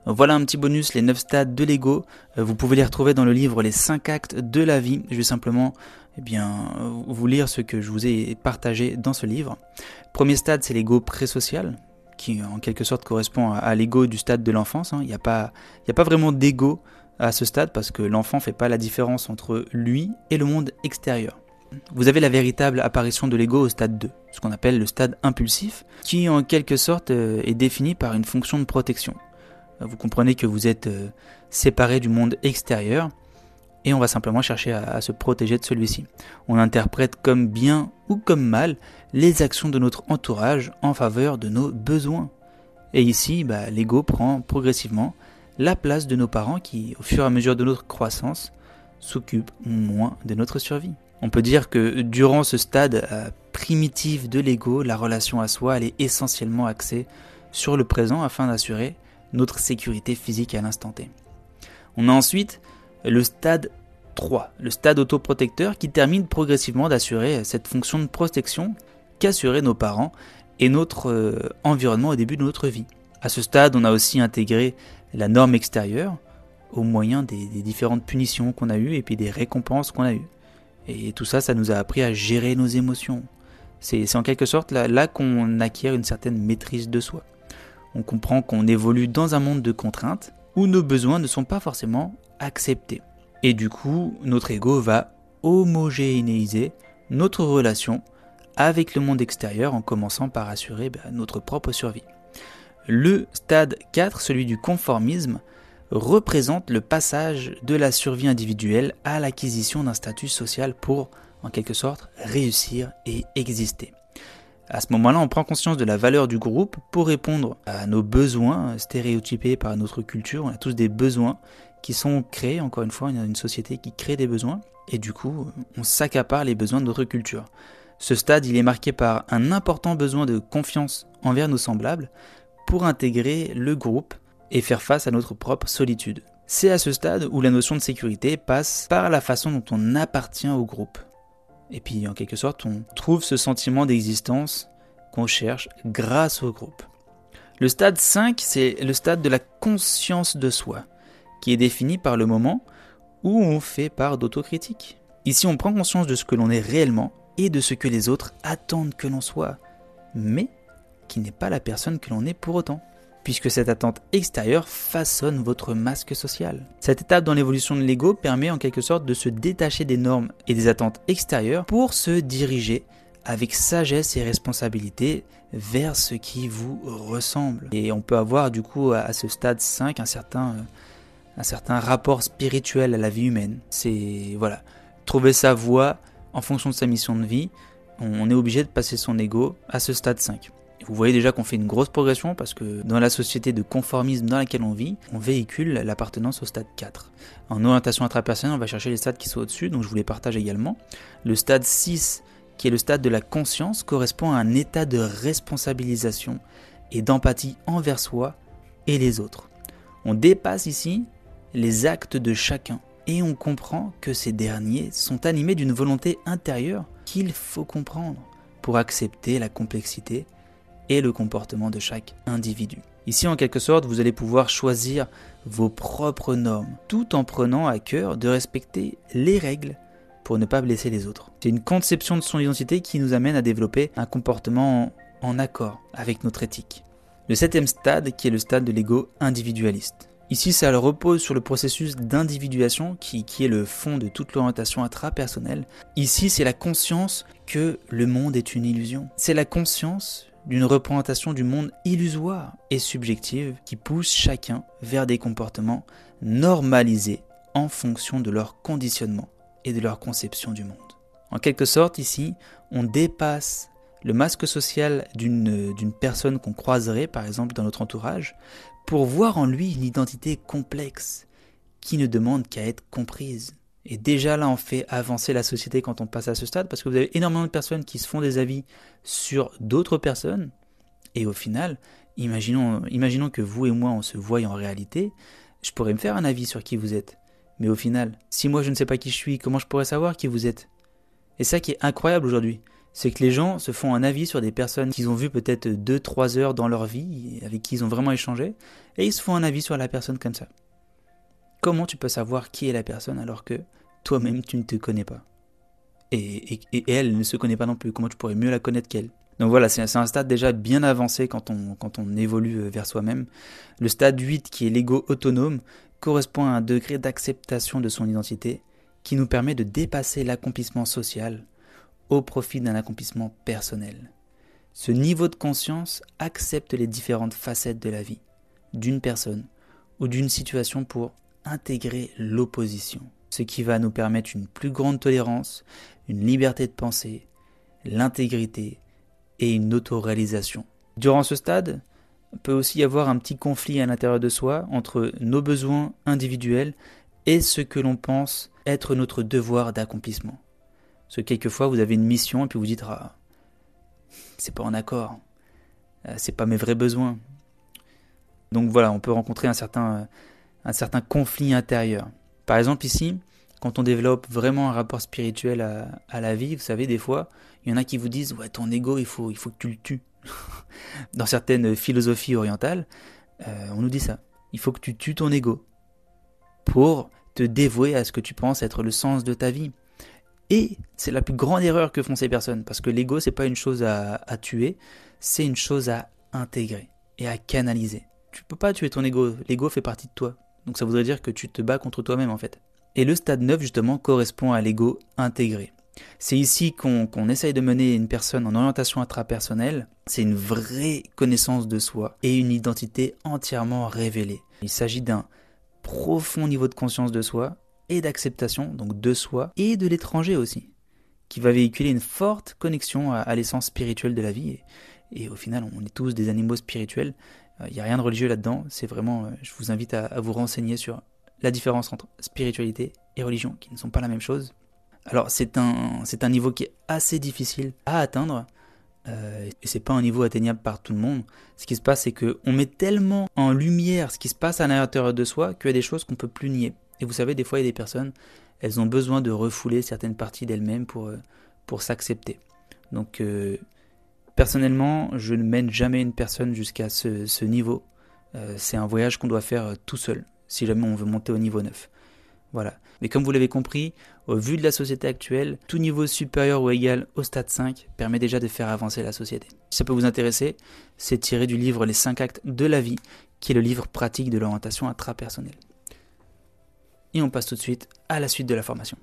Voilà un petit bonus, les 9 stades de l'ego. Vous pouvez les retrouver dans le livre Les 5 actes de la vie. Je vais simplement vous lire ce que je vous ai partagé dans ce livre. Premier stade, c'est l'ego présocial, qui en quelque sorte correspond à l'ego du stade de l'enfance. Il n'y a pas vraiment d'ego à ce stade parce que l'enfant ne fait pas la différence entre lui et le monde extérieur. Vous avez la véritable apparition de l'ego au stade 2, ce qu'on appelle le stade impulsif, qui en quelque sorte est défini par une fonction de protection. Vous comprenez que vous êtes séparé du monde extérieur et on va simplement chercher à se protéger de celui-ci. On interprète comme bien ou comme mal les actions de notre entourage en faveur de nos besoins. Et ici, l'ego prend progressivement la place de nos parents qui, au fur et à mesure de notre croissance, s'occupent moins de notre survie. On peut dire que durant ce stade primitif de l'ego, la relation à soi elle est essentiellement axée sur le présent afin d'assurer notre sécurité physique à l'instant T. On a ensuite le stade 3, le stade autoprotecteur qui termine progressivement d'assurer cette fonction de protection qu'assuraient nos parents et notre environnement au début de notre vie. À ce stade, on a aussi intégré la norme extérieure au moyen des différentes punitions qu'on a eues et puis des récompenses qu'on a eues. Et tout ça, ça nous a appris à gérer nos émotions. C'est en quelque sorte là qu'on acquiert une certaine maîtrise de soi. On comprend qu'on évolue dans un monde de contraintes où nos besoins ne sont pas forcément acceptés. Et du coup, notre ego va homogénéiser notre relation avec le monde extérieur en commençant par assurer notre propre survie. Le stade 4, celui du conformisme, représente le passage de la survie individuelle à l'acquisition d'un statut social pour, en quelque sorte, réussir et exister. À ce moment-là, on prend conscience de la valeur du groupe pour répondre à nos besoins stéréotypés par notre culture. On a tous des besoins qui sont créés, encore une fois, il y a une société qui crée des besoins et du coup, on s'accapare les besoins de notre culture. Ce stade, il est marqué par un important besoin de confiance envers nos semblables pour intégrer le groupe et faire face à notre propre solitude. C'est à ce stade où la notion de sécurité passe par la façon dont on appartient au groupe. Et puis en quelque sorte, on trouve ce sentiment d'existence qu'on cherche grâce au groupe. Le stade 5, c'est le stade de la conscience de soi, qui est défini par le moment où on fait part d'autocritique. Ici, on prend conscience de ce que l'on est réellement et de ce que les autres attendent que l'on soit, mais qui n'est pas la personne que l'on est pour autant, puisque cette attente extérieure façonne votre masque social. Cette étape dans l'évolution de l'ego permet en quelque sorte de se détacher des normes et des attentes extérieures pour se diriger avec sagesse et responsabilité vers ce qui vous ressemble. Et on peut avoir du coup à ce stade 5 un certain rapport spirituel à la vie humaine. C'est trouver sa voie en fonction de sa mission de vie. On est obligé de passer son ego à ce stade 5. Vous voyez déjà qu'on fait une grosse progression parce que dans la société de conformisme dans laquelle on vit, on véhicule l'appartenance au stade 4. En orientation intrapersonnelle, on va chercher les stades qui sont au-dessus, donc je vous les partage également. Le stade 6, qui est le stade de la conscience, correspond à un état de responsabilisation et d'empathie envers soi et les autres. On dépasse ici les actes de chacun et on comprend que ces derniers sont animés d'une volonté intérieure qu'il faut comprendre pour accepter la complexité et le comportement de chaque individu. Ici, en quelque sorte, vous allez pouvoir choisir vos propres normes, tout en prenant à cœur de respecter les règles pour ne pas blesser les autres. C'est une conception de son identité qui nous amène à développer un comportement en accord avec notre éthique. Le 7e stade, qui est le stade de l'ego individualiste. Ici, ça repose sur le processus d'individuation qui est le fond de toute l'orientation intrapersonnelle. Ici, c'est la conscience que le monde est une illusion. C'est la conscience d'une représentation du monde illusoire et subjective qui pousse chacun vers des comportements normalisés en fonction de leur conditionnement et de leur conception du monde. En quelque sorte, ici, on dépasse le masque social d'une personne qu'on croiserait, par exemple, dans notre entourage, pour voir en lui une identité complexe qui ne demande qu'à être comprise. Et déjà là, on fait avancer la société quand on passe à ce stade, parce que vous avez énormément de personnes qui se font des avis sur d'autres personnes, et au final, imaginons que vous et moi, on se voie en réalité, je pourrais me faire un avis sur qui vous êtes. Mais au final, si moi je ne sais pas qui je suis, comment je pourrais savoir qui vous êtes ? Et ça qui est incroyable aujourd'hui, C'est que les gens se font un avis sur des personnes qu'ils ont vues peut-être 2-3 heures dans leur vie, avec qui ils ont vraiment échangé, et ils se font un avis sur la personne comme ça. Comment tu peux savoir qui est la personne alors que toi-même tu ne te connais pas ? Et elle ne se connaît pas non plus, comment tu pourrais mieux la connaître qu'elle ? Donc voilà, c'est un stade déjà bien avancé quand on évolue vers soi-même. Le stade 8, qui est l'ego autonome, correspond à un degré d'acceptation de son identité qui nous permet de dépasser l'accomplissement social au profit d'un accomplissement personnel. Ce niveau de conscience accepte les différentes facettes de la vie, d'une personne ou d'une situation pour intégrer l'opposition, ce qui va nous permettre une plus grande tolérance, une liberté de penser, l'intégrité et une autoréalisation. Durant ce stade, il peut aussi y avoir un petit conflit à l'intérieur de soi entre nos besoins individuels et ce que l'on pense être notre devoir d'accomplissement. Parce que quelquefois vous avez une mission et puis vous dites « Ah, c'est pas en accord, c'est pas mes vrais besoins ». Donc voilà, on peut rencontrer un certain conflit intérieur. Par exemple ici, quand on développe vraiment un rapport spirituel à la vie, vous savez, des fois, il y en a qui vous disent « Ouais, ton ego, il faut que tu le tues ». Dans certaines philosophies orientales, on nous dit ça. Il faut que tu tues ton ego pour te dévouer à ce que tu penses être le sens de ta vie. Et c'est la plus grande erreur que font ces personnes, parce que l'ego, c'est pas une chose à tuer, c'est une chose à intégrer et à canaliser. Tu peux pas tuer ton ego, l'ego fait partie de toi. Donc ça voudrait dire que tu te bats contre toi-même en fait. Et le stade 9 justement correspond à l'ego intégré. C'est ici qu'on essaye de mener une personne en orientation intrapersonnelle. C'est une vraie connaissance de soi et une identité entièrement révélée. Il s'agit d'un profond niveau de conscience de soi et d'acceptation, donc de soi et de l'étranger aussi, qui va véhiculer une forte connexion à l'essence spirituelle de la vie. Et au final, on est tous des animaux spirituels. Il n'y a rien de religieux là-dedans. C'est vraiment, je vous invite à vous renseigner sur la différence entre spiritualité et religion, qui ne sont pas la même chose. Alors c'est un niveau qui est assez difficile à atteindre, et c'est pas un niveau atteignable par tout le monde. Ce qui se passe, c'est qu'on met tellement en lumière ce qui se passe à l'intérieur de soi qu'il y a des choses qu'on peut plus nier. Et vous savez, des fois il y a des personnes, elles ont besoin de refouler certaines parties d'elles-mêmes pour s'accepter. Donc personnellement, je ne mène jamais une personne jusqu'à ce niveau. C'est un voyage qu'on doit faire tout seul, si jamais on veut monter au niveau 9. Voilà. Mais comme vous l'avez compris, au vu de la société actuelle, tout niveau supérieur ou égal au stade 5 permet déjà de faire avancer la société. Si ça peut vous intéresser, c'est tiré du livre Les 5 actes de la vie, qui est le livre pratique de l'orientation intrapersonnelle. Et on passe tout de suite à la suite de la formation.